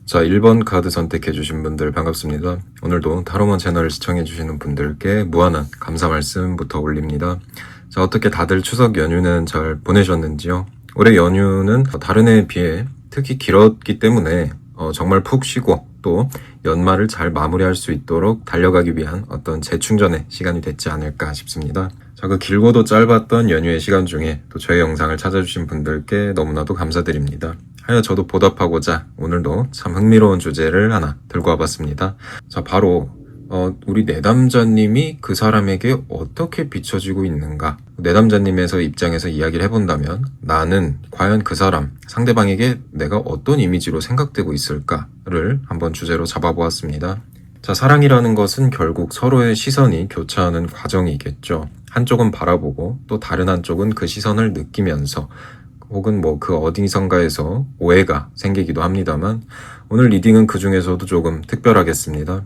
자, 1번 카드 선택해주신 분들 반갑습니다. 오늘도 타로몬 채널을 시청해주시는 분들께 무한한 감사 말씀부터 올립니다. 자, 어떻게 다들 추석 연휴는 잘 보내셨는지요? 올해 연휴는 다른 해에 비해 특히 길었기 때문에 정말 푹 쉬고 또 연말을 잘 마무리할 수 있도록 달려가기 위한 어떤 재충전의 시간이 됐지 않을까 싶습니다. 자, 그 길고도 짧았던 연휴의 시간 중에 또 저의 영상을 찾아주신 분들께 너무나도 감사드립니다. 하여 저도 보답하고자 오늘도 참 흥미로운 주제를 하나 들고 와봤습니다. 자, 바로 우리 내담자님이 그 사람에게 어떻게 비춰지고 있는가? 내담자님에서 입장에서 이야기를 해본다면 나는 과연 그 사람, 상대방에게 내가 어떤 이미지로 생각되고 있을까를 한번 주제로 잡아보았습니다. 자, 사랑이라는 것은 결국 서로의 시선이 교차하는 과정이겠죠. 한쪽은 바라보고 또 다른 한쪽은 그 시선을 느끼면서 혹은 그 어디선가에서 오해가 생기기도 합니다만 오늘 리딩은 그 중에서도 조금 특별하겠습니다.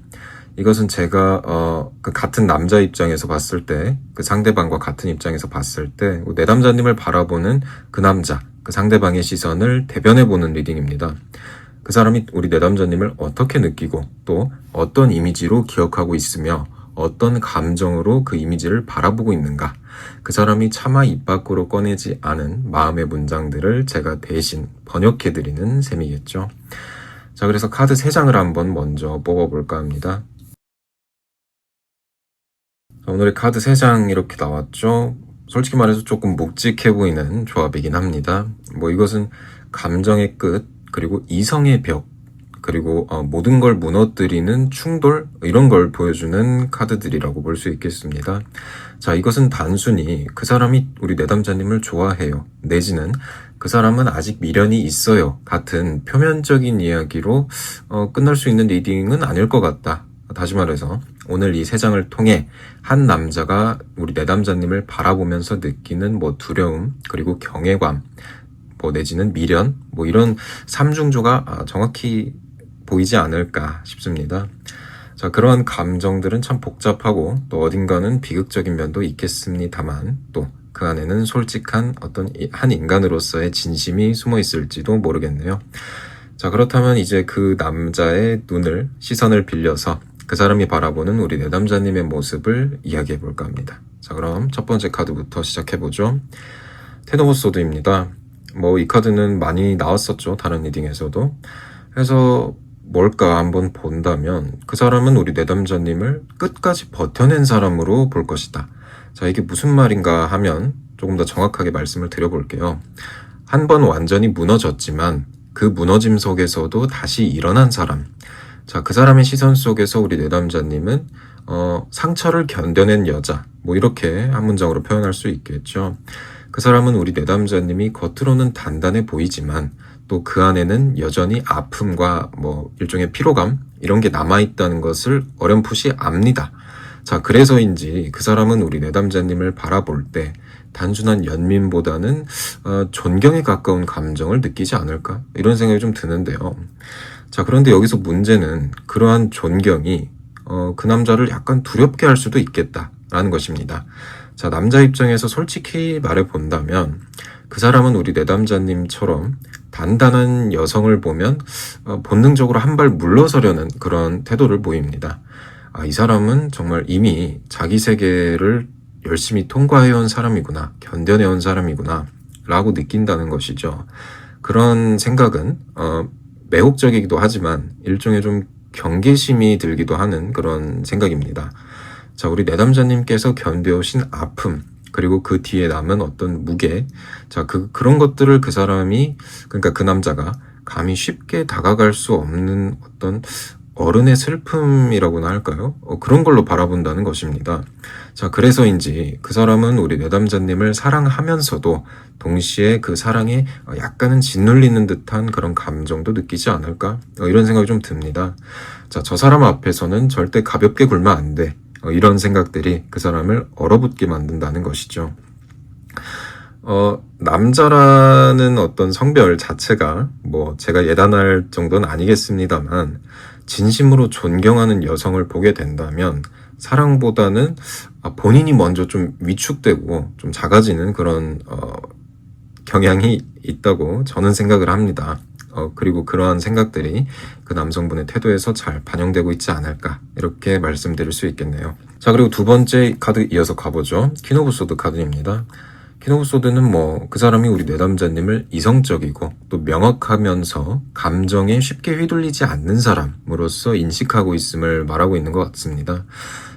이것은 제가 그 같은 남자 입장에서 봤을 때, 그 상대방과 같은 입장에서 봤을 때 내담자님을 바라보는 그 남자, 그 상대방의 시선을 대변해보는 리딩입니다. 그 사람이 우리 내담자님을 어떻게 느끼고 또 어떤 이미지로 기억하고 있으며 어떤 감정으로 그 이미지를 바라보고 있는가, 그 사람이 차마 입 밖으로 꺼내지 않은 마음의 문장들을 제가 대신 번역해드리는 셈이겠죠. 자, 그래서 카드 3장을 한번 먼저 뽑아볼까 합니다. 자, 오늘의 카드 3장 이렇게 나왔죠. 솔직히 말해서 조금 묵직해 보이는 조합이긴 합니다. 이것은 감정의 끝, 그리고 이성의 벽, 그리고 모든 걸 무너뜨리는 충돌, 이런 걸 보여주는 카드들이라고 볼 수 있겠습니다. 자, 이것은 단순히 그 사람이 우리 내담자님을 좋아해요, 내지는 그 사람은 아직 미련이 있어요 같은 표면적인 이야기로 끝날 수 있는 리딩은 아닐 것 같다. 다시 말해서 오늘 이 3장을 통해 한 남자가 우리 내담자님을 바라보면서 느끼는 두려움, 그리고 경외감, 내지는 미련, 이런 삼중조가 정확히 보이지 않을까 싶습니다. 자, 그러한 감정들은 참 복잡하고 또 어딘가는 비극적인 면도 있겠습니다만 또 그 안에는 솔직한 어떤 한 인간으로서의 진심이 숨어 있을지도 모르겠네요. 자, 그렇다면 이제 그 남자의 시선을 빌려서 그 사람이 바라보는 우리 내담자님의 모습을 이야기해 볼까 합니다. 자, 그럼 첫 번째 카드부터 시작해 보죠. 텐 오브 소드입니다. 이 카드는 많이 나왔었죠, 다른 리딩에서도. 그래서 뭘까 한번 본다면 그 사람은 우리 내담자님을 끝까지 버텨낸 사람으로 볼 것이다. 자, 이게 무슨 말인가 하면 조금 더 정확하게 말씀을 드려볼게요. 한 번 완전히 무너졌지만 그 무너짐 속에서도 다시 일어난 사람. 자, 그 사람의 시선 속에서 우리 내담자님은 상처를 견뎌낸 여자, 이렇게 한 문장으로 표현할 수 있겠죠. 그 사람은 우리 내담자님이 겉으로는 단단해 보이지만 또 그 안에는 여전히 아픔과 일종의 피로감, 이런 게 남아있다는 것을 어렴풋이 압니다. 자, 그래서인지 그 사람은 우리 내담자님을 바라볼 때 단순한 연민보다는 존경에 가까운 감정을 느끼지 않을까? 이런 생각이 좀 드는데요. 자, 그런데 여기서 문제는 그러한 존경이 그 남자를 약간 두렵게 할 수도 있겠다라는 것입니다. 자, 남자 입장에서 솔직히 말해본다면 그 사람은 우리 내담자님처럼 단단한 여성을 보면 본능적으로 한 발 물러서려는 그런 태도를 보입니다. 이 사람은 정말 이미 자기 세계를 열심히 통과해온 사람이구나, 견뎌내온 사람이구나 라고 느낀다는 것이죠. 그런 생각은 매혹적이기도 하지만 일종의 좀 경계심이 들기도 하는 그런 생각입니다. 자, 우리 내담자님께서 견뎌오신 아픔, 그리고 그 뒤에 남은 어떤 무게, 자, 그런 것들을 그 사람이, 그러니까 그 남자가 감히 쉽게 다가갈 수 없는 어떤 어른의 슬픔이라고나 할까요? 그런 걸로 바라본다는 것입니다. 자, 그래서인지 그 사람은 우리 내담자님을 사랑하면서도 동시에 그 사랑에 약간은 짓눌리는 듯한 그런 감정도 느끼지 않을까? 이런 생각이 좀 듭니다. 자, 저 사람 앞에서는 절대 가볍게 굴면 안 돼. 이런 생각들이 그 사람을 얼어붙게 만든다는 것이죠. 남자라는 어떤 성별 자체가 제가 예단할 정도는 아니겠습니다만 진심으로 존경하는 여성을 보게 된다면 사랑보다는 본인이 먼저 좀 위축되고 좀 작아지는 그런 경향이 있다고 저는 생각을 합니다. 그리고 그러한 생각들이 그 남성분의 태도에서 잘 반영되고 있지 않을까, 이렇게 말씀드릴 수 있겠네요. 자, 그리고 두 번째 카드 이어서 가보죠. 퀸 오브 소드 카드입니다. 퀸 오브 소드는 그 사람이 우리 내담자님을 이성적이고 또 명확하면서 감정에 쉽게 휘둘리지 않는 사람으로서 인식하고 있음을 말하고 있는 것 같습니다.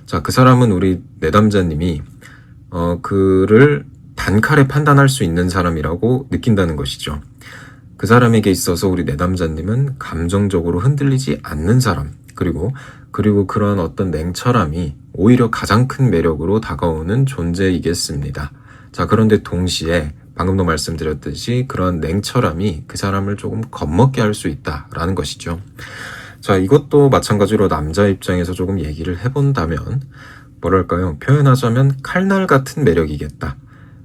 자, 그 사람은 우리 내담자님이 그를 단칼에 판단할 수 있는 사람이라고 느낀다는 것이죠. 그 사람에게 있어서 우리 내담자님은 감정적으로 흔들리지 않는 사람, 그리고 그러한 어떤 냉철함이 오히려 가장 큰 매력으로 다가오는 존재이겠습니다. 자, 그런데 동시에 방금도 말씀드렸듯이 그런 냉철함이 그 사람을 조금 겁먹게 할 수 있다라는 것이죠. 자, 이것도 마찬가지로 남자 입장에서 조금 얘기를 해본다면 뭐랄까요? 표현하자면 칼날 같은 매력이겠다.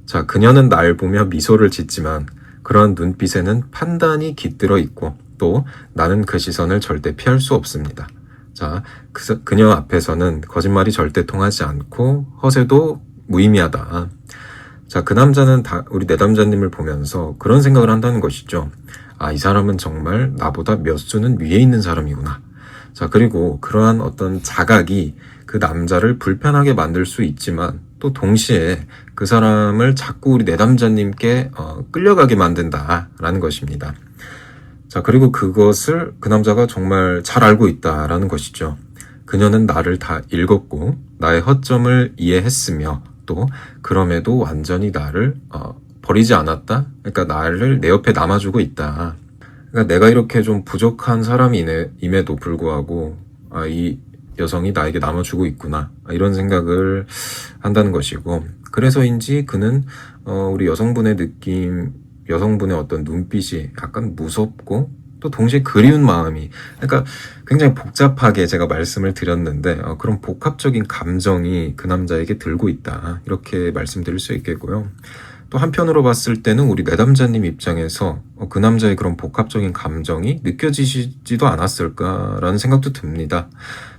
자, 그녀는 날 보며 미소를 짓지만 그런 눈빛에는 판단이 깃들어 있고 또 나는 그 시선을 절대 피할 수 없습니다. 자, 그녀 앞에서는 거짓말이 절대 통하지 않고 허세도 무의미하다. 자, 그 남자는 우리 내담자님을 보면서 그런 생각을 한다는 것이죠. 아, 이 사람은 정말 나보다 몇 수는 위에 있는 사람이구나. 자, 그리고 그러한 어떤 자각이 그 남자를 불편하게 만들 수 있지만 또 동시에 그 사람을 자꾸 우리 내담자님께 끌려가게 만든다라는 것입니다. 자, 그리고 그것을 그 남자가 정말 잘 알고 있다라는 것이죠. 그녀는 나를 다 읽었고 나의 허점을 이해했으며 또 그럼에도 완전히 나를 버리지 않았다. 그러니까 나를 내 옆에 남아주고 있다. 그러니까 내가 이렇게 좀 부족한 사람임에도 불구하고 이 여성이 나에게 남아주고 있구나, 이런 생각을 한다는 것이고, 그래서인지 그는 우리 여성분의 여성분의 어떤 눈빛이 약간 무섭고 또 동시에 그리운 마음이, 그러니까 굉장히 복잡하게 제가 말씀을 드렸는데 그런 복합적인 감정이 그 남자에게 들고 있다, 이렇게 말씀드릴 수 있겠고요. 또 한편으로 봤을 때는 우리 내담자님 입장에서 그 남자의 그런 복합적인 감정이 느껴지지도 않았을까라는 생각도 듭니다.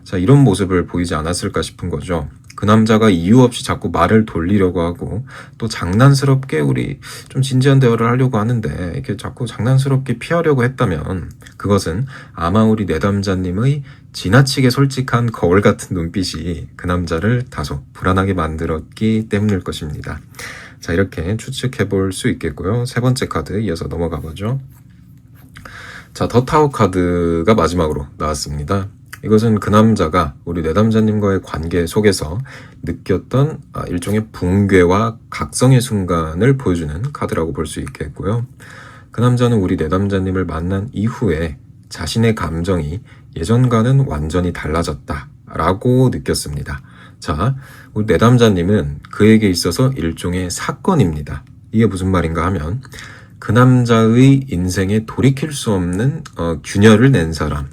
자, 이런 모습을 보이지 않았을까 싶은 거죠. 그 남자가 이유 없이 자꾸 말을 돌리려고 하고 또 장난스럽게 우리 좀 진지한 대화를 하려고 하는데 이렇게 자꾸 장난스럽게 피하려고 했다면 그것은 아마 우리 내담자님의 지나치게 솔직한 거울 같은 눈빛이 그 남자를 다소 불안하게 만들었기 때문일 것입니다. 자, 이렇게 추측해 볼 수 있겠고요. 세 번째 카드 이어서 넘어가 보죠. 자, 더 타워 카드가 마지막으로 나왔습니다. 이것은 그 남자가 우리 내담자님과의 관계 속에서 느꼈던 일종의 붕괴와 각성의 순간을 보여주는 카드라고 볼 수 있겠고요. 그 남자는 우리 내담자님을 만난 이후에 자신의 감정이 예전과는 완전히 달라졌다라고 느꼈습니다. 자, 우리 내담자님은 그에게 있어서 일종의 사건입니다. 이게 무슨 말인가 하면 그 남자의 인생에 돌이킬 수 없는 균열을 낸 사람.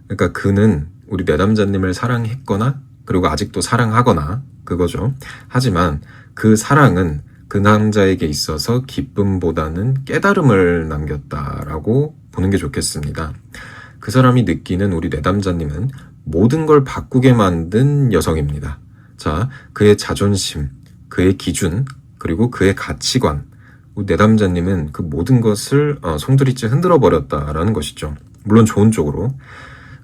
그러니까 그는 우리 내담자님을 사랑했거나 그리고 아직도 사랑하거나 그거죠. 하지만 그 사랑은 그 남자에게 있어서 기쁨보다는 깨달음을 남겼다라고 보는 게 좋겠습니다. 그 사람이 느끼는 우리 내담자님은 모든 걸 바꾸게 만든 여성입니다. 자, 그의 자존심, 그의 기준, 그리고 그의 가치관, 우리 내담자님은 그 모든 것을 송두리째 흔들어 버렸다라는 것이죠. 물론 좋은 쪽으로.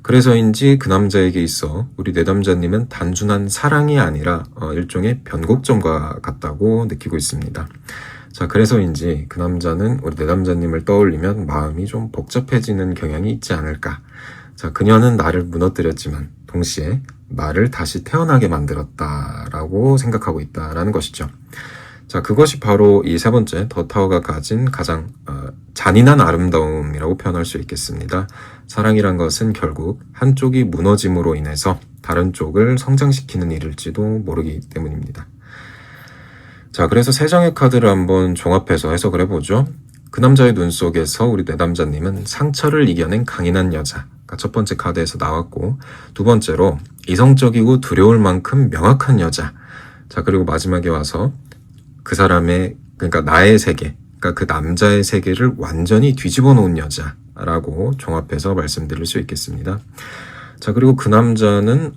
그래서인지 그 남자에게 있어 우리 내담자님은 단순한 사랑이 아니라 일종의 변곡점과 같다고 느끼고 있습니다. 자, 그래서인지 그 남자는 우리 내담자님을 떠올리면 마음이 좀 복잡해지는 경향이 있지 않을까. 자, 그녀는 나를 무너뜨렸지만 동시에 나를 다시 태어나게 만들었다라고 생각하고 있다라는 것이죠. 자, 그것이 바로 이 세 번째 더 타워가 가진 가장 잔인한 아름다움이라고 표현할 수 있겠습니다. 사랑이란 것은 결국 한쪽이 무너짐으로 인해서 다른 쪽을 성장시키는 일일지도 모르기 때문입니다. 자, 그래서 세 장의 카드를 한번 종합해서 해석을 해보죠. 그 남자의 눈 속에서 우리 내담자님은 상처를 이겨낸 강인한 여자. 첫 번째 카드에서 나왔고, 두 번째로 이성적이고 두려울 만큼 명확한 여자. 자, 그리고 마지막에 와서 그 사람의, 그러니까 나의 세계, 그러니까 그 남자의 세계를 완전히 뒤집어 놓은 여자라고 종합해서 말씀드릴 수 있겠습니다. 자, 그리고 그 남자는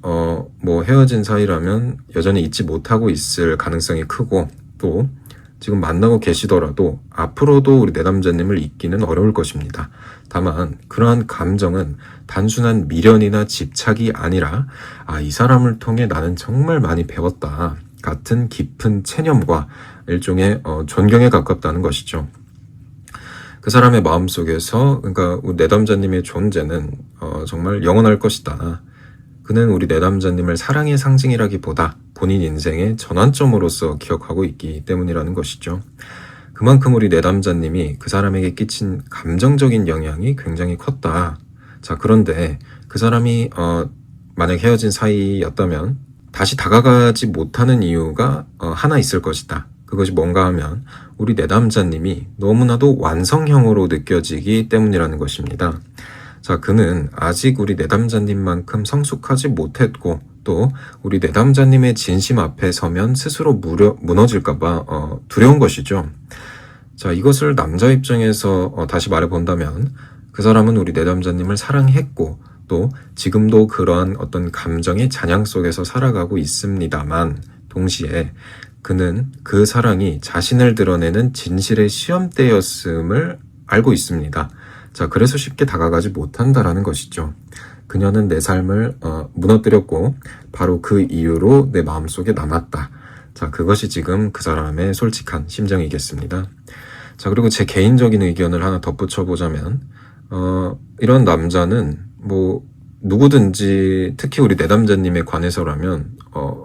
헤어진 사이라면 여전히 잊지 못하고 있을 가능성이 크고, 또 지금 만나고 계시더라도 앞으로도 우리 내담자님을 잊기는 어려울 것입니다. 다만 그러한 감정은 단순한 미련이나 집착이 아니라 이 사람을 통해 나는 정말 많이 배웠다 같은 깊은 체념과 일종의 존경에 가깝다는 것이죠. 그 사람의 마음속에서 그러니까 우리 내담자님의 존재는 정말 영원할 것이다. 그는 우리 내담자님을 사랑의 상징이라기보다 본인 인생의 전환점으로서 기억하고 있기 때문이라는 것이죠. 그만큼 우리 내담자님이 그 사람에게 끼친 감정적인 영향이 굉장히 컸다. 자, 그런데 그 사람이 만약 헤어진 사이였다면 다시 다가가지 못하는 이유가 하나 있을 것이다. 그것이 뭔가 하면 우리 내담자님이 너무나도 완성형으로 느껴지기 때문이라는 것입니다. 자, 그는 아직 우리 내담자님만큼 성숙하지 못했고 또 우리 내담자님의 진심 앞에 서면 스스로 무너질까봐 두려운 것이죠. 자, 이것을 남자 입장에서 다시 말해본다면 그 사람은 우리 내담자님을 사랑했고 또 지금도 그러한 어떤 감정의 잔향 속에서 살아가고 있습니다만 동시에 그는 그 사랑이 자신을 드러내는 진실의 시험대였음을 알고 있습니다. 자, 그래서 쉽게 다가가지 못한다라는 것이죠. 그녀는 내 삶을 무너뜨렸고 바로 그 이유로 내 마음속에 남았다. 자, 그것이 지금 그 사람의 솔직한 심정이겠습니다. 자, 그리고 제 개인적인 의견을 하나 덧붙여보자면 이런 남자는 누구든지 특히 우리 내담자님에 관해서라면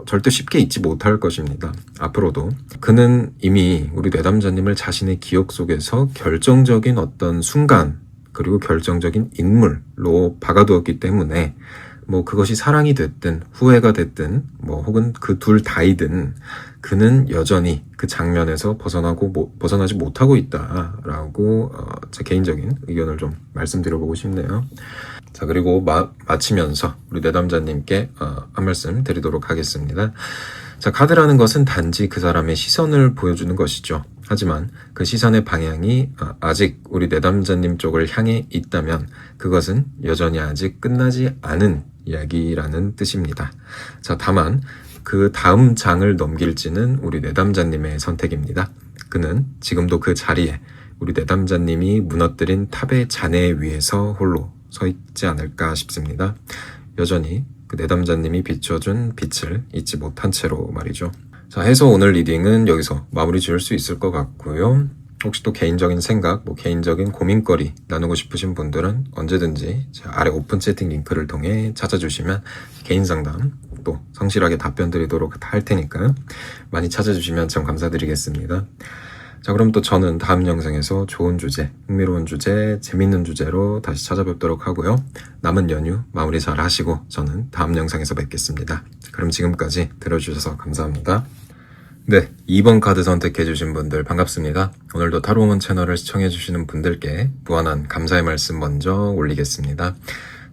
절대 쉽게 잊지 못할 것입니다. 앞으로도 그는 이미 우리 내담자님을 자신의 기억 속에서 결정적인 어떤 순간 그리고 결정적인 인물로 박아두었기 때문에 그것이 사랑이 됐든 후회가 됐든 혹은 그 둘 다이든 그는 여전히 그 장면에서 벗어나지 못하고 있다라고 제 개인적인 의견을 좀 말씀드려보고 싶네요. 자, 그리고 마치면서 우리 내담자님께 한 말씀 드리도록 하겠습니다. 자, 카드라는 것은 단지 그 사람의 시선을 보여주는 것이죠. 하지만 그 시선의 방향이 아직 우리 내담자님 쪽을 향해 있다면 그것은 여전히 아직 끝나지 않은 이야기라는 뜻입니다. 자, 다만 그 다음 장을 넘길지는 우리 내담자님의 선택입니다. 그는 지금도 그 자리에 우리 내담자님이 무너뜨린 탑의 잔해 위에서 홀로 서 있지 않을까 싶습니다. 여전히 그 내담자님이 비춰준 빛을 잊지 못한 채로 말이죠. 자, 해서 오늘 리딩은 여기서 마무리 지을 수 있을 것 같고요. 혹시 또 개인적인 생각, 개인적인 고민거리 나누고 싶으신 분들은 언제든지 제 아래 오픈 채팅 링크를 통해 찾아주시면 개인 상담 또 성실하게 답변 드리도록 할 테니까 많이 찾아주시면 참 감사드리겠습니다. 자, 그럼 또 저는 다음 영상에서 좋은 주제, 흥미로운 주제, 재밌는 주제로 다시 찾아뵙도록 하고요. 남은 연휴 마무리 잘 하시고 저는 다음 영상에서 뵙겠습니다. 그럼 지금까지 들어주셔서 감사합니다. 네, 2번 카드 선택해주신 분들 반갑습니다. 오늘도 타로우먼 채널을 시청해주시는 분들께 무한한 감사의 말씀 먼저 올리겠습니다.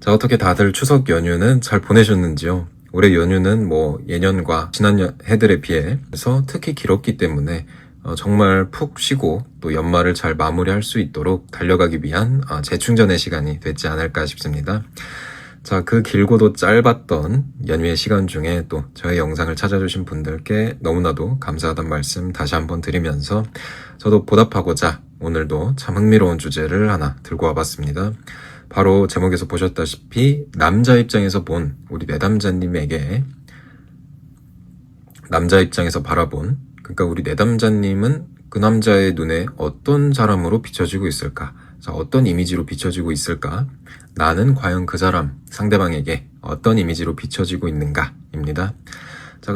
자, 어떻게 다들 추석 연휴는 잘 보내셨는지요? 올해 연휴는 예년과 지난 해들에 비해서 특히 길었기 때문에 정말 푹 쉬고 또 연말을 잘 마무리할 수 있도록 달려가기 위한 재충전의 시간이 됐지 않을까 싶습니다. 자, 그 길고도 짧았던 연휴의 시간 중에 또 저의 영상을 찾아주신 분들께 너무나도 감사하다는 말씀 다시 한번 드리면서 저도 보답하고자 오늘도 참 흥미로운 주제를 하나 들고 와봤습니다. 바로 제목에서 보셨다시피 남자 입장에서 본 우리 내담자님에게 남자 입장에서 바라본 그러니까 우리 내담자님은 그 남자의 눈에 어떤 사람으로 비춰지고 있을까? 자, 어떤 이미지로 비춰지고 있을까? 나는 과연 그 사람, 상대방에게 어떤 이미지로 비춰지고 있는가? 입니다. 자,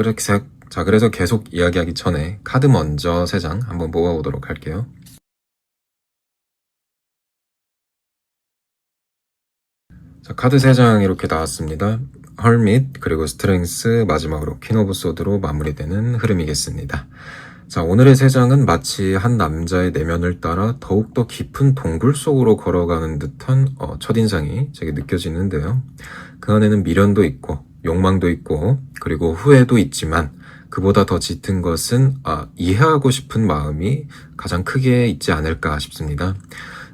그래서 계속 이야기하기 전에 카드 먼저 3장 한번 모아보도록 할게요. 자, 카드 3장 이렇게 나왔습니다. 헐밋 그리고 스트렝스 마지막으로 퀸 오브 소드로 마무리되는 흐름이겠습니다. 자, 오늘의 3장은 마치 한 남자의 내면을 따라 더욱더 깊은 동굴 속으로 걸어가는 듯한 첫인상이 제게 느껴지는데요. 그 안에는 미련도 있고 욕망도 있고 그리고 후회도 있지만 그보다 더 짙은 것은 이해하고 싶은 마음이 가장 크게 있지 않을까 싶습니다.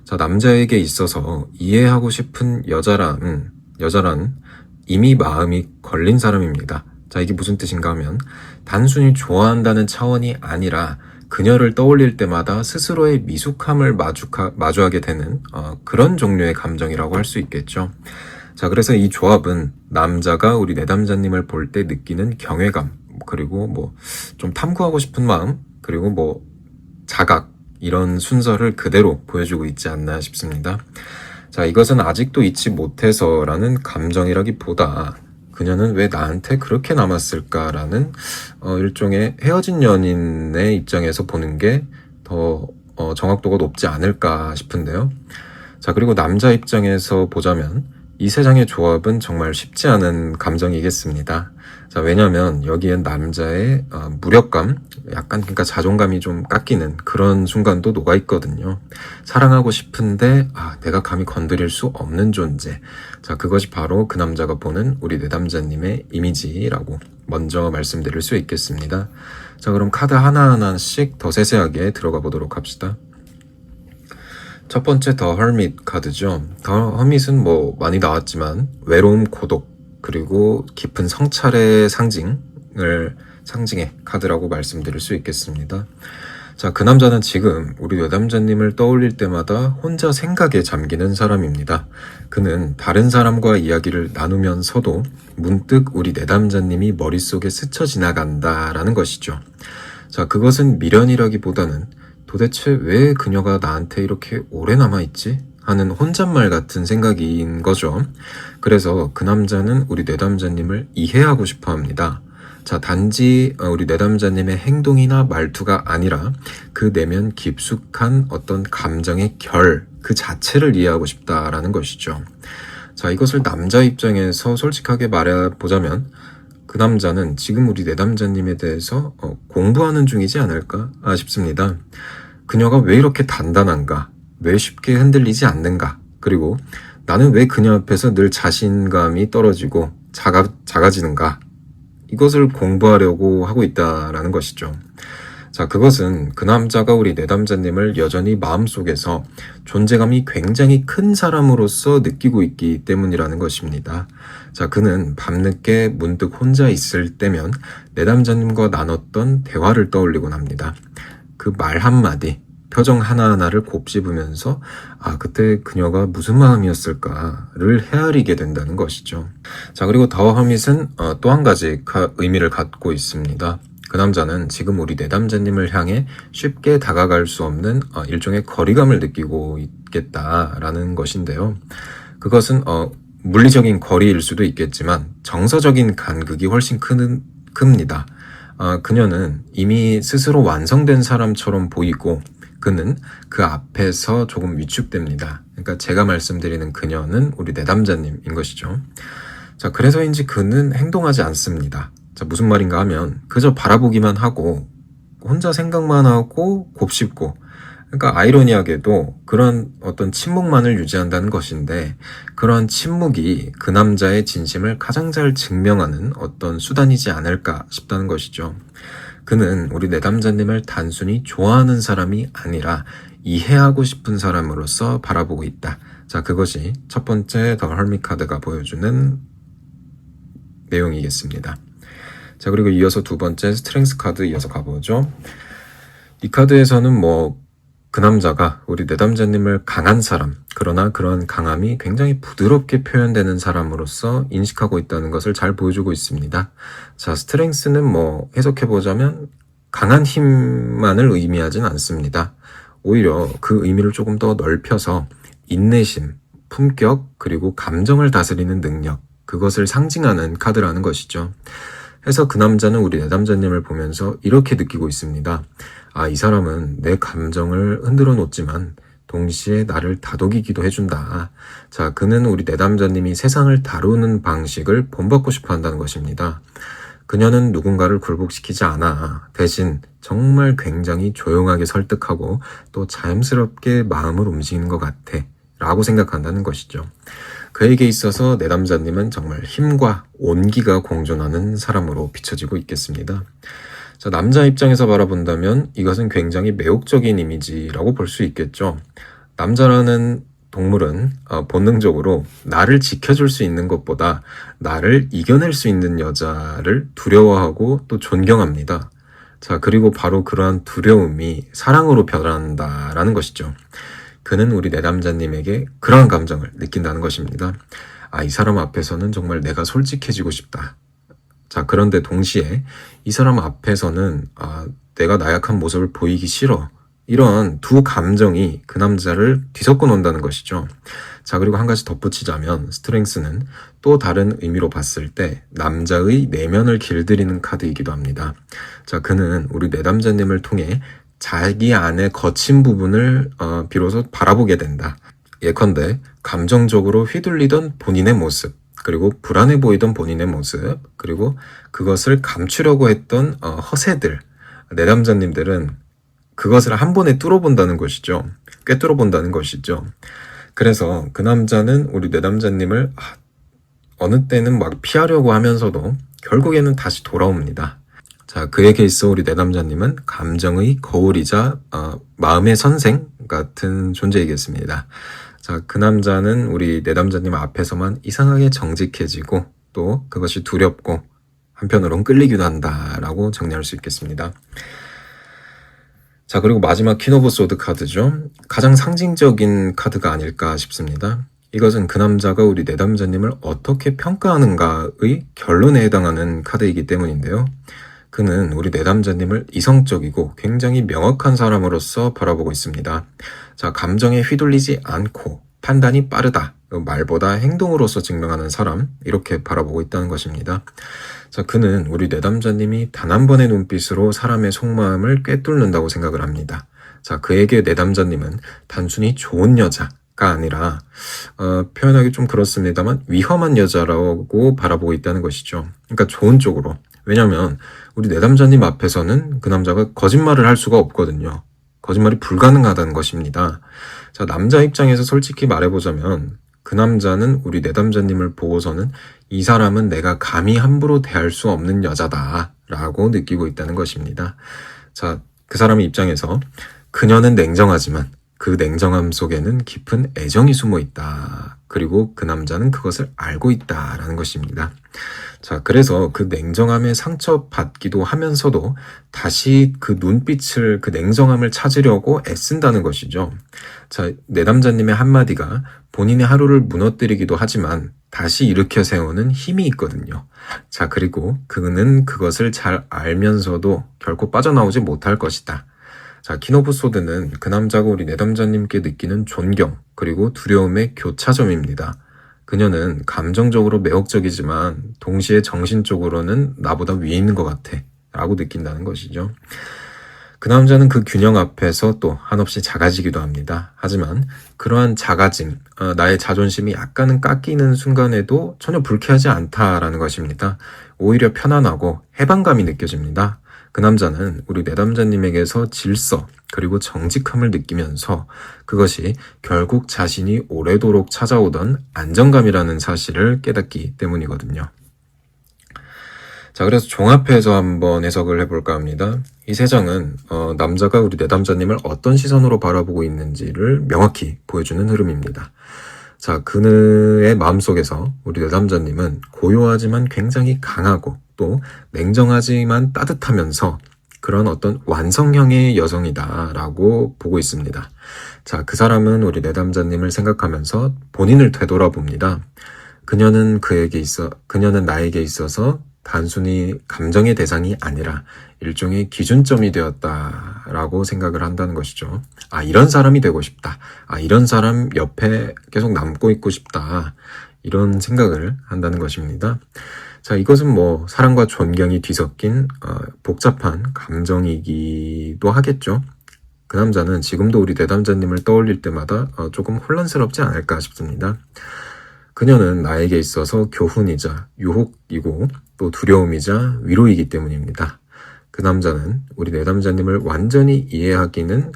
자, 남자에게 있어서 이해하고 싶은 여자란 이미 마음이 걸린 사람입니다. 자, 이게 무슨 뜻인가 하면 단순히 좋아한다는 차원이 아니라 그녀를 떠올릴 때마다 스스로의 미숙함을 마주하게 되는 그런 종류의 감정이라고 할 수 있겠죠. 자, 그래서 이 조합은 남자가 우리 내담자님을 볼 때 느끼는 경외감, 그리고 뭐 좀 탐구하고 싶은 마음, 그리고 뭐 자각, 이런 순서를 그대로 보여주고 있지 않나 싶습니다. 자, 이것은 아직도 잊지 못해서라는 감정이라기보다 그녀는 왜 나한테 그렇게 남았을까라는 일종의 헤어진 연인의 입장에서 보는 게 더 정확도가 높지 않을까 싶은데요. 자, 그리고 남자 입장에서 보자면 이 세 장의 조합은 정말 쉽지 않은 감정이겠습니다. 자, 왜냐면 여기엔 남자의 무력감, 약간 그러니까 자존감이 좀 깎이는 그런 순간도 녹아 있거든요. 사랑하고 싶은데 내가 감히 건드릴 수 없는 존재. 자, 그것이 바로 그 남자가 보는 우리 내담자님의 이미지라고 먼저 말씀드릴 수 있겠습니다. 자, 그럼 카드 하나하나씩 더 세세하게 들어가 보도록 합시다. 첫 번째 더 허밋 카드죠. 더 허밋은 뭐 많이 나왔지만 외로움, 고독, 그리고 깊은 성찰의 상징의 카드라고 말씀드릴 수 있겠습니다. 자, 그 남자는 지금 우리 내담자님을 떠올릴 때마다 혼자 생각에 잠기는 사람입니다. 그는 다른 사람과 이야기를 나누면서도 문득 우리 내담자님이 머릿속에 스쳐 지나간다라는 것이죠. 자, 그것은 미련이라기보다는 도대체 왜 그녀가 나한테 이렇게 오래 남아있지? 하는 혼잣말 같은 생각인 거죠. 그래서 그 남자는 우리 내담자님을 이해하고 싶어 합니다. 자, 단지 우리 내담자님의 행동이나 말투가 아니라 그 내면 깊숙한 어떤 감정의 그 자체를 이해하고 싶다라는 것이죠. 자, 이것을 남자 입장에서 솔직하게 말해보자면 그 남자는 지금 우리 내담자님에 대해서 공부하는 중이지 않을까 싶습니다. 그녀가 왜 이렇게 단단한가? 왜 쉽게 흔들리지 않는가? 그리고 나는 왜 그녀 앞에서 늘 자신감이 떨어지고 작아지는가? 이것을 공부하려고 하고 있다라는 것이죠. 자, 그것은 그 남자가 우리 내담자님을 여전히 마음속에서 존재감이 굉장히 큰 사람으로서 느끼고 있기 때문이라는 것입니다. 자, 그는 밤늦게 문득 혼자 있을 때면 내담자님과 나눴던 대화를 떠올리곤 합니다. 그 말 한마디, 표정 하나하나를 곱씹으면서 그때 그녀가 무슨 마음이었을까를 헤아리게 된다는 것이죠. 자, 그리고 더 허밋은 또 한 가지 의미를 갖고 있습니다. 그 남자는 지금 우리 내담자님을 향해 쉽게 다가갈 수 없는 일종의 거리감을 느끼고 있겠다라는 것인데요. 그것은 물리적인 거리일 수도 있겠지만 정서적인 간극이 훨씬 큽니다. 그녀는 이미 스스로 완성된 사람처럼 보이고 그는 그 앞에서 조금 위축됩니다. 그러니까 제가 말씀드리는 그녀는 우리 내담자님인 것이죠. 자, 그래서인지 그는 행동하지 않습니다. 자, 무슨 말인가 하면 그저 바라보기만 하고 혼자 생각만 하고 곱씹고, 그러니까 아이러니하게도 그런 어떤 침묵만을 유지한다는 것인데 그런 침묵이 그 남자의 진심을 가장 잘 증명하는 어떤 수단이지 않을까 싶다는 것이죠. 그는 우리 내담자님을 단순히 좋아하는 사람이 아니라 이해하고 싶은 사람으로서 바라보고 있다. 자, 그것이 첫 번째 더 허밋 카드가 보여주는 내용이겠습니다. 자, 그리고 이어서 두 번째 스트렝스 카드 이어서 가보죠. 이 카드에서는 그 남자가 우리 내담자님을 강한 사람, 그러나 그런 강함이 굉장히 부드럽게 표현되는 사람으로서 인식하고 있다는 것을 잘 보여주고 있습니다. 자, 스트렝스는 해석해보자면 강한 힘만을 의미하진 않습니다. 오히려 그 의미를 조금 더 넓혀서 인내심, 품격, 그리고 감정을 다스리는 능력, 그것을 상징하는 카드라는 것이죠. 해서 그 남자는 우리 내담자님을 보면서 이렇게 느끼고 있습니다. 이 사람은 내 감정을 흔들어 놓지만 동시에 나를 다독이기도 해준다. 자, 그는 우리 내담자님이 세상을 다루는 방식을 본받고 싶어 한다는 것입니다. 그녀는 누군가를 굴복시키지 않아. 대신 정말 굉장히 조용하게 설득하고 또 자연스럽게 마음을 움직이는 것 같아. 라고 생각한다는 것이죠. 그에게 있어서 내담자님은 정말 힘과 온기가 공존하는 사람으로 비춰지고 있겠습니다. 자, 남자 입장에서 바라본다면 이것은 굉장히 매혹적인 이미지라고 볼 수 있겠죠. 남자라는 동물은 본능적으로 나를 지켜줄 수 있는 것보다 나를 이겨낼 수 있는 여자를 두려워하고 또 존경합니다. 자, 그리고 바로 그러한 두려움이 사랑으로 변한다라는 것이죠. 그는 우리 내담자님에게 그러한 감정을 느낀다는 것입니다. 아, 이 사람 앞에서는 정말 내가 솔직해지고 싶다. 자, 그런데 동시에 이 사람 앞에서는 내가 나약한 모습을 보이기 싫어. 이런 두 감정이 그 남자를 뒤섞어 놓는다는 것이죠. 자, 그리고 한 가지 덧붙이자면 스트렝스는 또 다른 의미로 봤을 때 남자의 내면을 길들이는 카드이기도 합니다. 자, 그는 우리 내담자님을 통해 자기 안에 거친 부분을 비로소 바라보게 된다. 예컨대 감정적으로 휘둘리던 본인의 모습, 그리고 불안해 보이던 본인의 모습, 그리고 그것을 감추려고 했던 허세들, 내담자님들은 그것을 한 번에 뚫어본다는 것이죠. 꿰뚫어본다는 것이죠. 그래서 그 남자는 우리 내담자님을 어느 때는 막 피하려고 하면서도 결국에는 다시 돌아옵니다. 자, 그에게 있어 우리 내담자님은 감정의 거울이자 마음의 선생 같은 존재이겠습니다. 자, 그 남자는 우리 내담자님 앞에서만 이상하게 정직해지고 또 그것이 두렵고 한편으론 끌리기도 한다라고 정리할 수 있겠습니다. 자, 그리고 마지막 퀸 오브 소드 카드죠. 가장 상징적인 카드가 아닐까 싶습니다. 이것은 그 남자가 우리 내담자님을 어떻게 평가하는가의 결론에 해당하는 카드이기 때문인데요. 그는 우리 내담자님을 이성적이고 굉장히 명확한 사람으로서 바라보고 있습니다. 자, 감정에 휘둘리지 않고 판단이 빠르다. 말보다 행동으로서 증명하는 사람, 이렇게 바라보고 있다는 것입니다. 자, 그는 우리 내담자님이 단 한 번의 눈빛으로 사람의 속마음을 꿰뚫는다고 생각을 합니다. 자, 그에게 내담자님은 단순히 좋은 여자가 아니라 표현하기 좀 그렇습니다만 위험한 여자라고 바라보고 있다는 것이죠. 그러니까 좋은 쪽으로. 왜냐하면 우리 내담자님 앞에서는 그 남자가 거짓말을 할 수가 없거든요. 거짓말이 불가능하다는 것입니다. 자, 남자 입장에서 솔직히 말해보자면 그 남자는 우리 내담자님을 보고서는 이 사람은 내가 감히 함부로 대할 수 없는 여자다 라고 느끼고 있다는 것입니다. 자, 그 사람의 입장에서 그녀는 냉정하지만 그 냉정함 속에는 깊은 애정이 숨어 있다. 그리고 그 남자는 그것을 알고 있다라는 것입니다. 자, 그래서 그 냉정함에 상처받기도 하면서도 다시 그 눈빛을, 그 냉정함을 찾으려고 애쓴다는 것이죠. 자, 내담자님의 한마디가 본인의 하루를 무너뜨리기도 하지만 다시 일으켜 세우는 힘이 있거든요. 자, 그리고 그는 그것을 잘 알면서도 결코 빠져나오지 못할 것이다. 자, 퀸 오브 소드는 그 남자가 우리 내담자님께 느끼는 존경, 그리고 두려움의 교차점입니다. 그녀는 감정적으로 매혹적이지만 동시에 정신적으로는 나보다 위에 있는 것 같아 라고 느낀다는 것이죠. 그 남자는 그 균형 앞에서 또 한없이 작아지기도 합니다. 하지만 그러한 작아짐, 나의 자존심이 약간은 깎이는 순간에도 전혀 불쾌하지 않다라는 것입니다. 오히려 편안하고 해방감이 느껴집니다. 그 남자는 우리 내담자님에게서 질서 그리고 정직함을 느끼면서 그것이 결국 자신이 오래도록 찾아오던 안정감이라는 사실을 깨닫기 때문이거든요. 자, 그래서 종합해서 한번 해석을 해볼까 합니다. 이 세 장은 남자가 우리 내담자님을 어떤 시선으로 바라보고 있는지를 명확히 보여주는 흐름입니다. 자, 그의 마음속에서 우리 내담자님은 고요하지만 굉장히 강하고 또 냉정하지만 따뜻하면서 그런 어떤 완성형의 여성이다라고 보고 있습니다. 자, 그 사람은 우리 내담자님을 생각하면서 본인을 되돌아봅니다. 그녀는 나에게 있어서 단순히 감정의 대상이 아니라 일종의 기준점이 되었다라고 생각을 한다는 것이죠. 아, 이런 사람이 되고 싶다. 아, 이런 사람 옆에 계속 남고 있고 싶다. 이런 생각을 한다는 것입니다. 자, 이것은 뭐 사랑과 존경이 뒤섞인 복잡한 감정이기도 하겠죠. 그 남자는 지금도 우리 내담자님을 떠올릴 때마다 조금 혼란스럽지 않을까 싶습니다. 그녀는 나에게 있어서 교훈이자 유혹이고 또 두려움이자 위로이기 때문입니다. 그 남자는 우리 내담자님을 완전히 이해하기는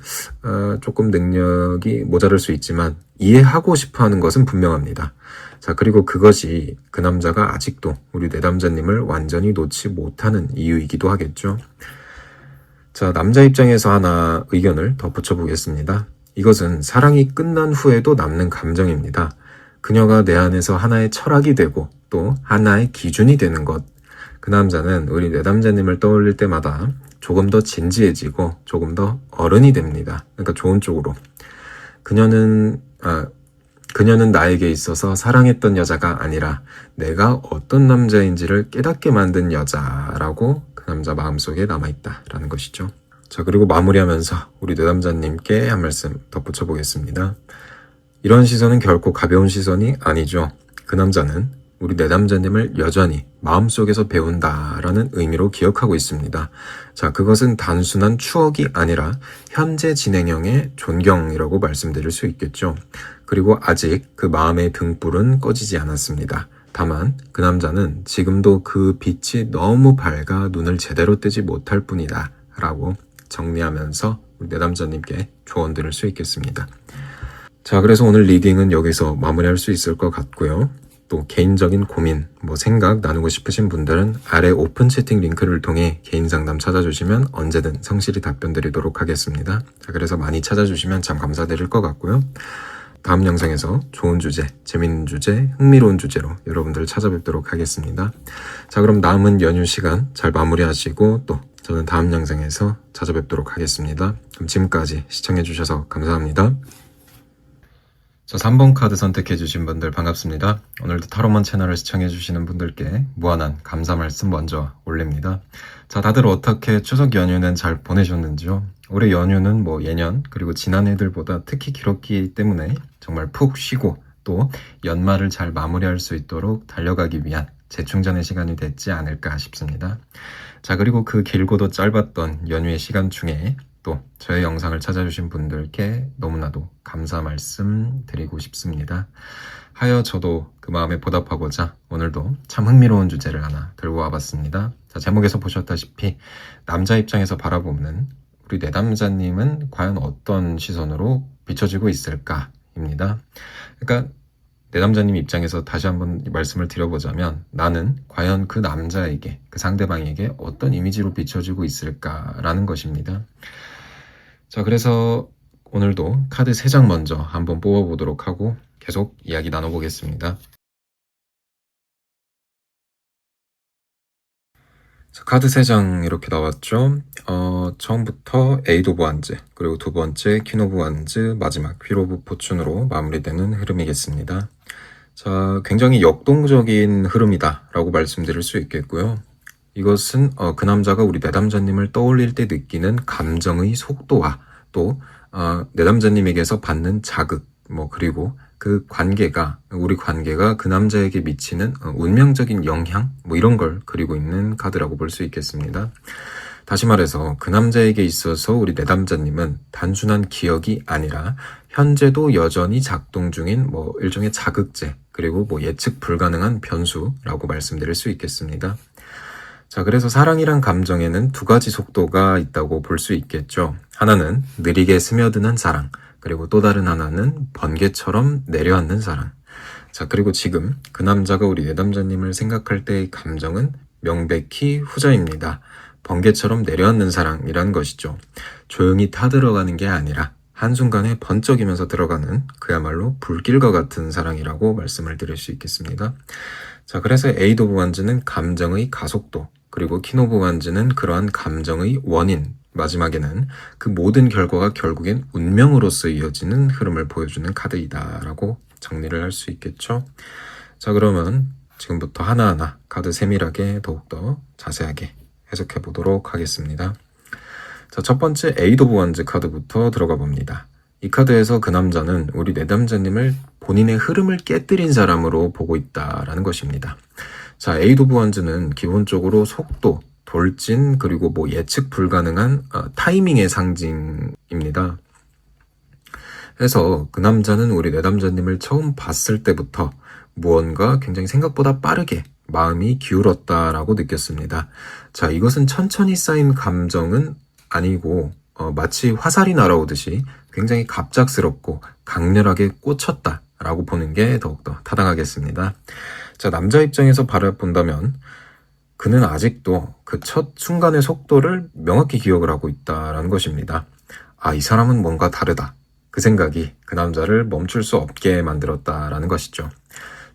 조금 능력이 모자랄 수 있지만 이해하고 싶어하는 것은 분명합니다. 자, 그리고 그것이 그 남자가 아직도 우리 내담자님을 완전히 놓지 못하는 이유이기도 하겠죠. 자, 남자 입장에서 하나 의견을 덧붙여 보겠습니다. 이것은 사랑이 끝난 후에도 남는 감정입니다. 그녀가 내 안에서 하나의 철학이 되고 또 하나의 기준이 되는 것. 그 남자는 우리 내담자님을 떠올릴 때마다 조금 더 진지해지고 조금 더 어른이 됩니다. 그러니까 좋은 쪽으로. 그녀는 나에게 있어서 사랑했던 여자가 아니라 내가 어떤 남자인지를 깨닫게 만든 여자라고 그 남자 마음속에 남아있다라는 것이죠. 자, 그리고 마무리하면서 우리 내담자님께 한 말씀 덧붙여 보겠습니다. 이런 시선은 결코 가벼운 시선이 아니죠. 그 남자는 우리 내담자님을 여전히 마음속에서 배운다라는 의미로 기억하고 있습니다. 자, 그것은 단순한 추억이 아니라 현재 진행형의 존경이라고 말씀드릴 수 있겠죠. 그리고 아직 그 마음의 등불은 꺼지지 않았습니다. 다만 그 남자는 지금도 그 빛이 너무 밝아 눈을 제대로 뜨지 못할 뿐이다 라고 정리하면서 우리 내담자님께 조언 드릴 수 있겠습니다. 자, 그래서 오늘 리딩은 여기서 마무리할 수 있을 것 같고요. 또 개인적인 고민, 생각 나누고 싶으신 분들은 아래 오픈 채팅 링크를 통해 개인 상담 찾아주시면 언제든 성실히 답변 드리도록 하겠습니다. 자, 그래서 많이 찾아주시면 참 감사드릴 것 같고요. 다음 영상에서 좋은 주제, 재밌는 주제, 흥미로운 주제로 여러분들을 찾아뵙도록 하겠습니다. 자, 그럼 남은 연휴 시간 잘 마무리하시고 또 저는 다음 영상에서 찾아뵙도록 하겠습니다. 그럼 지금까지 시청해주셔서 감사합니다. 자, 3번 카드 선택해주신 분들 반갑습니다. 오늘도 타로몬 채널을 시청해주시는 분들께 무한한 감사 말씀 먼저 올립니다. 자, 다들 어떻게 추석 연휴는 잘 보내셨는지요? 올해 연휴는 예년 그리고 지난해들보다 특히 길었기 때문에 정말 푹 쉬고 또 연말을 잘 마무리할 수 있도록 달려가기 위한 재충전의 시간이 됐지 않을까 싶습니다. 자, 그리고 그 길고도 짧았던 연휴의 시간 중에 또 저의 영상을 찾아주신 분들께 너무나도 감사 말씀 드리고 싶습니다. 하여 저도 그 마음에 보답하고자 오늘도 참 흥미로운 주제를 하나 들고 와봤습니다. 자, 제목에서 보셨다시피 남자 입장에서 바라보는 우리 내담자님은 과연 어떤 시선으로 비춰지고 있을까입니다. 그러니까 내담자님 입장에서 다시 한번 말씀을 드려보자면 나는 과연 그 남자에게, 그 상대방에게 어떤 이미지로 비춰지고 있을까라는 것입니다. 자, 그래서 오늘도 카드 3장 먼저 한번 뽑아보도록 하고 계속 이야기 나눠보겠습니다. 자, 카드 3장 이렇게 나왔죠. 처음부터 에이드 오브 완즈, 그리고 두 번째 퀸 오브 완즈, 마지막 휠 오브 포춘으로 마무리되는 흐름이겠습니다. 자, 굉장히 역동적인 흐름이다 라고 말씀드릴 수 있겠고요. 이것은 그 남자가 우리 내담자님을 떠올릴 때 느끼는 감정의 속도와 또 내담자님에게서 받는 자극, 그리고 우리 관계가 그 남자에게 미치는 운명적인 영향, 이런 걸 그리고 있는 카드라고 볼 수 있겠습니다. 다시 말해서 그 남자에게 있어서 우리 내담자님은 단순한 기억이 아니라 현재도 여전히 작동 중인 일종의 자극제, 그리고 예측 불가능한 변수라고 말씀드릴 수 있겠습니다. 자, 그래서 사랑이란 감정에는 두 가지 속도가 있다고 볼 수 있겠죠. 하나는 느리게 스며드는 사랑, 그리고 또 다른 하나는 번개처럼 내려앉는 사랑. 자, 그리고 지금 그 남자가 우리 내담자님을 생각할 때의 감정은 명백히 후자입니다. 번개처럼 내려앉는 사랑이란 것이죠. 조용히 타들어가는 게 아니라 한순간에 번쩍이면서 들어가는 그야말로 불길과 같은 사랑이라고 말씀을 드릴 수 있겠습니다. 자, 그래서 에이드 오브 완즈는 감정의 가속도, 그리고 퀸 오브 완즈는 그러한 감정의 원인, 마지막에는 그 모든 결과가 결국엔 운명으로서 이어지는 흐름을 보여주는 카드이다라고 정리를 할 수 있겠죠. 자, 그러면 지금부터 하나하나 카드 세밀하게 더욱더 자세하게 해석해 보도록 하겠습니다. 자, 첫 번째 에이드 오브 완즈 카드부터 들어가 봅니다. 이 카드에서 그 남자는 우리 내담자님을 본인의 흐름을 깨뜨린 사람으로 보고 있다라는 것입니다. 자, 에이드 오브 완즈는 기본적으로 속도, 돌진, 그리고 예측 불가능한 타이밍의 상징입니다. 그래서 그 남자는 우리 내담자님을 처음 봤을 때부터 무언가 굉장히 생각보다 빠르게 마음이 기울었다라고 느꼈습니다. 자, 이것은 천천히 쌓인 감정은 아니고 마치 화살이 날아오듯이 굉장히 갑작스럽고 강렬하게 꽂혔다라고 보는 게 더욱더 타당하겠습니다. 자, 남자 입장에서 바라본다면 그는 아직도 그 첫 순간의 속도를 명확히 기억을 하고 있다라는 것입니다. 아, 이 사람은 뭔가 다르다. 그 생각이 그 남자를 멈출 수 없게 만들었다라는 것이죠.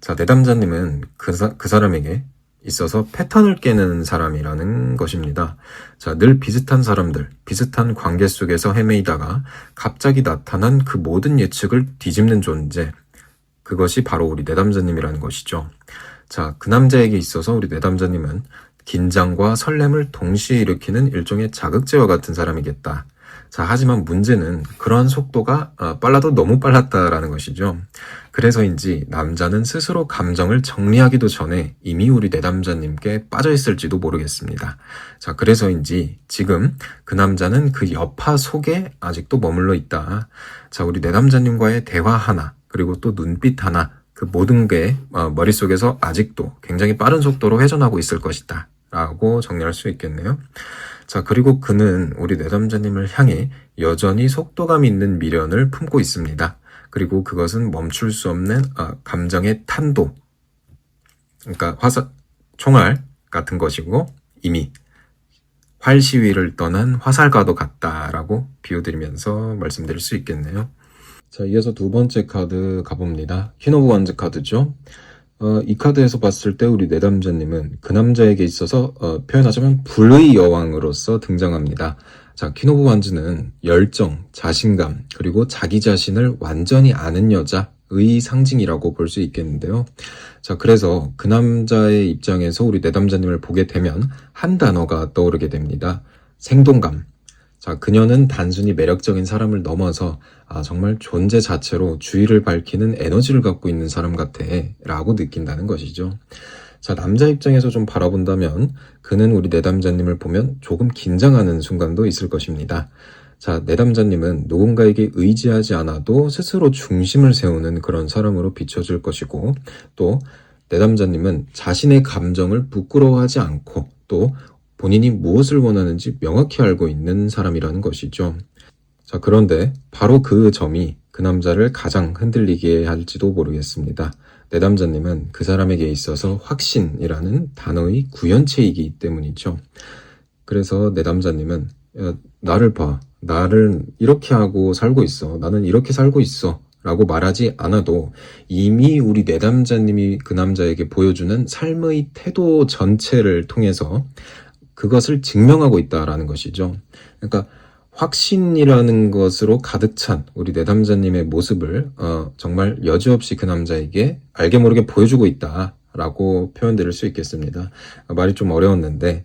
자, 내담자님은 그 사람에게 있어서 패턴을 깨는 사람이라는 것입니다. 자, 늘 비슷한 사람들, 비슷한 관계 속에서 헤매이다가 갑자기 나타난 그 모든 예측을 뒤집는 존재. 그것이 바로 우리 내담자님이라는 것이죠. 자, 그 남자에게 있어서 우리 내담자님은 긴장과 설렘을 동시에 일으키는 일종의 자극제와 같은 사람이겠다. 자, 하지만 문제는 그러한 속도가 빨라도 너무 빨랐다라는 것이죠. 그래서인지 남자는 스스로 감정을 정리하기도 전에 이미 우리 내담자님께 빠져있을지도 모르겠습니다. 자, 그래서인지 지금 그 남자는 그 여파 속에 아직도 머물러 있다. 자, 우리 내담자님과의 대화 하나, 그리고 또 눈빛 하나, 그 모든 게 머릿속에서 아직도 굉장히 빠른 속도로 회전하고 있을 것이다 라고 정리할 수 있겠네요. 자, 그리고 그는 우리 내담자님을 향해 여전히 속도감 있는 미련을 품고 있습니다. 그리고 그것은 멈출 수 없는 감정의 탄도, 그러니까 총알 같은 것이고 이미 활 시위를 떠난 화살과도 같다라고 비유드리면서 말씀드릴 수 있겠네요. 자, 이어서 두 번째 카드 가봅니다. 퀸 오브 원즈 카드죠. 이 카드에서 봤을 때 우리 내담자님은 그 남자에게 있어서 표현하자면 불의 여왕으로서 등장합니다. 자, 퀸 오브 원즈는 열정, 자신감, 그리고 자기 자신을 완전히 아는 여자의 상징이라고 볼 수 있겠는데요. 자, 그래서 그 남자의 입장에서 우리 내담자님을 보게 되면 한 단어가 떠오르게 됩니다. 생동감. 자, 그녀는 단순히 매력적인 사람을 넘어서 정말 존재 자체로 주위를 밝히는 에너지를 갖고 있는 사람 같아 라고 느낀다는 것이죠. 자, 남자 입장에서 좀 바라본다면 그는 우리 내담자님을 보면 조금 긴장하는 순간도 있을 것입니다. 자, 내담자님은 누군가에게 의지하지 않아도 스스로 중심을 세우는 그런 사람으로 비춰질 것이고, 또 내담자님은 자신의 감정을 부끄러워하지 않고 또 본인이 무엇을 원하는지 명확히 알고 있는 사람이라는 것이죠. 자, 그런데 바로 그 점이 그 남자를 가장 흔들리게 할지도 모르겠습니다. 내담자님은 그 사람에게 있어서 확신이라는 단어의 구현체이기 때문이죠. 그래서 내담자님은 나를 봐. 나를 이렇게 하고 살고 있어. 나는 이렇게 살고 있어. 라고 말하지 않아도 이미 우리 내담자님이 그 남자에게 보여주는 삶의 태도 전체를 통해서 그것을 증명하고 있다라는 것이죠. 그러니까 확신이라는 것으로 가득 찬 우리 내담자님의 모습을 정말 여지없이 그 남자에게 알게 모르게 보여주고 있다라고 표현드릴 수 있겠습니다. 말이 좀 어려웠는데,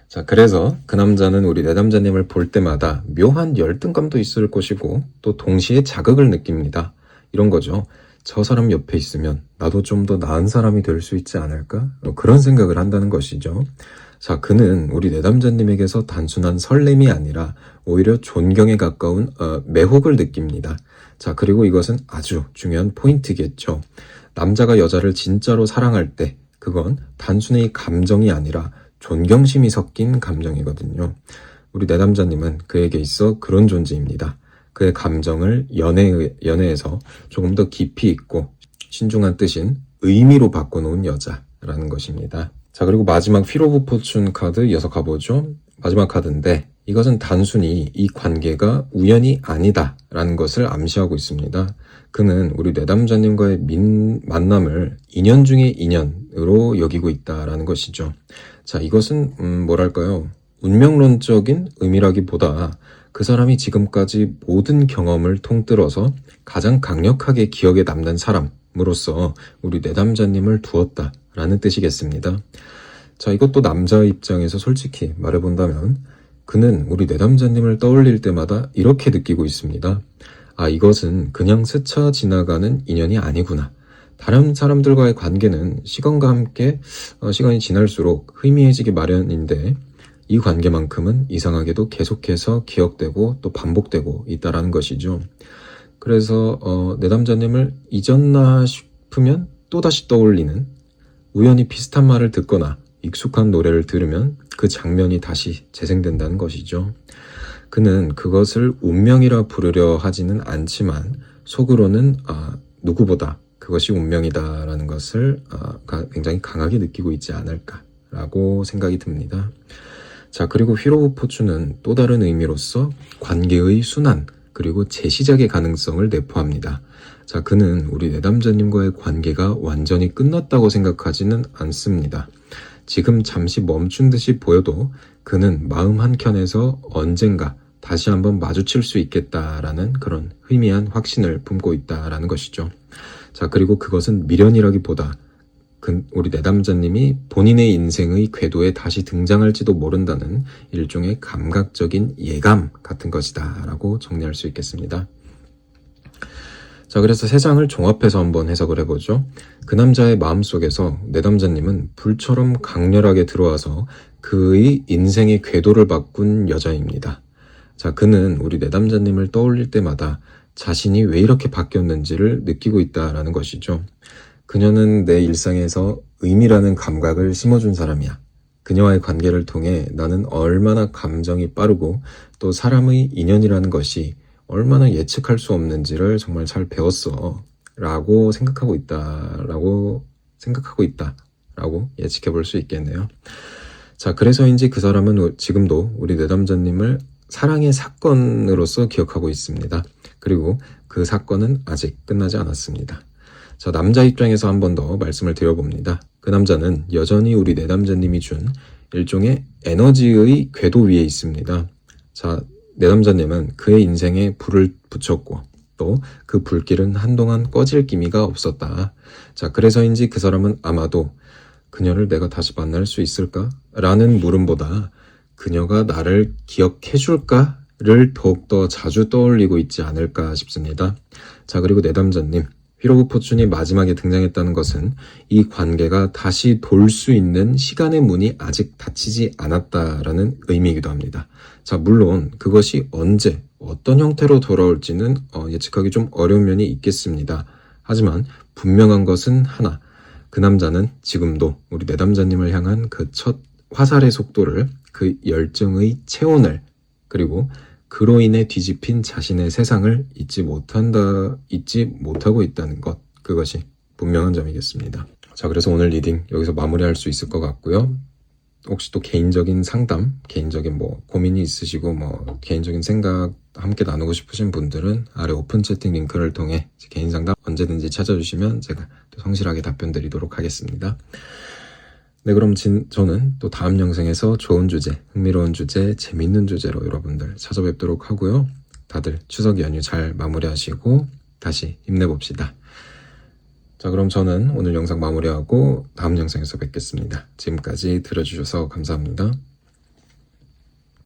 자, 그래서 그 남자는 우리 내담자님을 볼 때마다 묘한 열등감도 있을 것이고 또 동시에 자극을 느낍니다. 이런 거죠. 저 사람 옆에 있으면 나도 좀 더 나은 사람이 될 수 있지 않을까? 그런 생각을 한다는 것이죠. 자, 그는 우리 내담자님에게서 단순한 설렘이 아니라 오히려 존경에 가까운 매혹을 느낍니다. 자, 그리고 이것은 아주 중요한 포인트겠죠. 남자가 여자를 진짜로 사랑할 때 그건 단순히 감정이 아니라 존경심이 섞인 감정이거든요. 우리 내담자님은 그에게 있어 그런 존재입니다. 그의 감정을 연애에서 조금 더 깊이 있고 신중한 뜻인 의미로 바꿔놓은 여자라는 것입니다. 자, 그리고 마지막 휠 오브 포춘 카드 이어서 가보죠. 마지막 카드인데 이것은 단순히 이 관계가 우연이 아니다라는 것을 암시하고 있습니다. 그는 우리 내담자님과의 만남을 인연 중의 인연으로 여기고 있다라는 것이죠. 자, 이것은 뭐랄까요? 운명론적인 의미라기보다 그 사람이 지금까지 모든 경험을 통틀어서 가장 강력하게 기억에 남는 사람으로서 우리 내담자님을 두었다라는 뜻이겠습니다. 자, 이것도 남자 입장에서 솔직히 말해본다면 그는 우리 내담자님을 떠올릴 때마다 이렇게 느끼고 있습니다. 이것은 그냥 스쳐 지나가는 인연이 아니구나. 다른 사람들과의 관계는 시간과 함께 시간이 지날수록 희미해지기 마련인데 이 관계만큼은 이상하게도 계속해서 기억되고 또 반복되고 있다라는 것이죠. 그래서 내담자님을 잊었나 싶으면 또다시 떠올리는, 우연히 비슷한 말을 듣거나 익숙한 노래를 들으면 그 장면이 다시 재생된다는 것이죠. 그는 그것을 운명이라 부르려 하지는 않지만 속으로는 누구보다 그것이 운명이다라는 것을 굉장히 강하게 느끼고 있지 않을까라고 생각이 듭니다. 자, 그리고 휠 오브 포춘은 또 다른 의미로서 관계의 순환, 그리고 재시작의 가능성을 내포합니다. 자, 그는 우리 내담자님과의 관계가 완전히 끝났다고 생각하지는 않습니다. 지금 잠시 멈춘 듯이 보여도 그는 마음 한켠에서 언젠가 다시 한번 마주칠 수 있겠다라는 그런 희미한 확신을 품고 있다라는 것이죠. 자, 그리고 그것은 미련이라기보다 우리 내담자님이 본인의 인생의 궤도에 다시 등장할지도 모른다는 일종의 감각적인 예감 같은 것이다 라고 정리할 수 있겠습니다. 자, 그래서 세 장을 종합해서 한번 해석을 해보죠. 그 남자의 마음속에서 내담자님은 불처럼 강렬하게 들어와서 그의 인생의 궤도를 바꾼 여자입니다. 자, 그는 우리 내담자님을 떠올릴 때마다 자신이 왜 이렇게 바뀌었는지를 느끼고 있다라는 것이죠. 그녀는 내 일상에서 의미라는 감각을 심어준 사람이야. 그녀와의 관계를 통해 나는 얼마나 감정이 빠르고 또 사람의 인연이라는 것이 얼마나 예측할 수 없는지를 정말 잘 배웠어. 라고 생각하고 있다라고 예측해 볼 수 있겠네요. 자, 그래서인지 그 사람은 지금도 우리 내담자님을 사랑의 사건으로서 기억하고 있습니다. 그리고 그 사건은 아직 끝나지 않았습니다. 자, 남자 입장에서 한 번 더 말씀을 드려봅니다. 그 남자는 여전히 우리 내담자님이 준 일종의 에너지의 궤도 위에 있습니다. 자, 내담자님은 그의 인생에 불을 붙였고 또 그 불길은 한동안 꺼질 기미가 없었다. 자, 그래서인지 그 사람은 아마도 그녀를 내가 다시 만날 수 있을까? 라는 물음보다 그녀가 나를 기억해 줄까를 더욱더 자주 떠올리고 있지 않을까 싶습니다. 자, 그리고 내담자님, 휠 오브 포춘이 마지막에 등장했다는 것은 이 관계가 다시 돌 수 있는 시간의 문이 아직 닫히지 않았다라는 의미이기도 합니다. 자, 물론 그것이 언제 어떤 형태로 돌아올지는 예측하기 좀 어려운 면이 있겠습니다. 하지만 분명한 것은 하나, 그 남자는 지금도 우리 내담자님을 향한 그 첫 화살의 속도를, 그 열정의 체온을, 그리고 그로 인해 뒤집힌 자신의 세상을 잊지 못하고 있다는 것, 그것이 분명한 점이겠습니다. 자, 그래서 오늘 리딩 여기서 마무리할 수 있을 것 같고요. 혹시 또 개인적인 상담, 개인적인 고민이 있으시고 개인적인 생각 함께 나누고 싶으신 분들은 아래 오픈 채팅 링크를 통해 개인 상담 언제든지 찾아주시면 제가 또 성실하게 답변 드리도록 하겠습니다. 네, 그럼 저는 또 다음 영상에서 좋은 주제, 흥미로운 주제, 재밌는 주제로 여러분들 찾아뵙도록 하고요. 다들 추석 연휴 잘 마무리하시고 다시 힘내봅시다. 자, 그럼 저는 오늘 영상 마무리하고 다음 영상에서 뵙겠습니다. 지금까지 들어주셔서 감사합니다.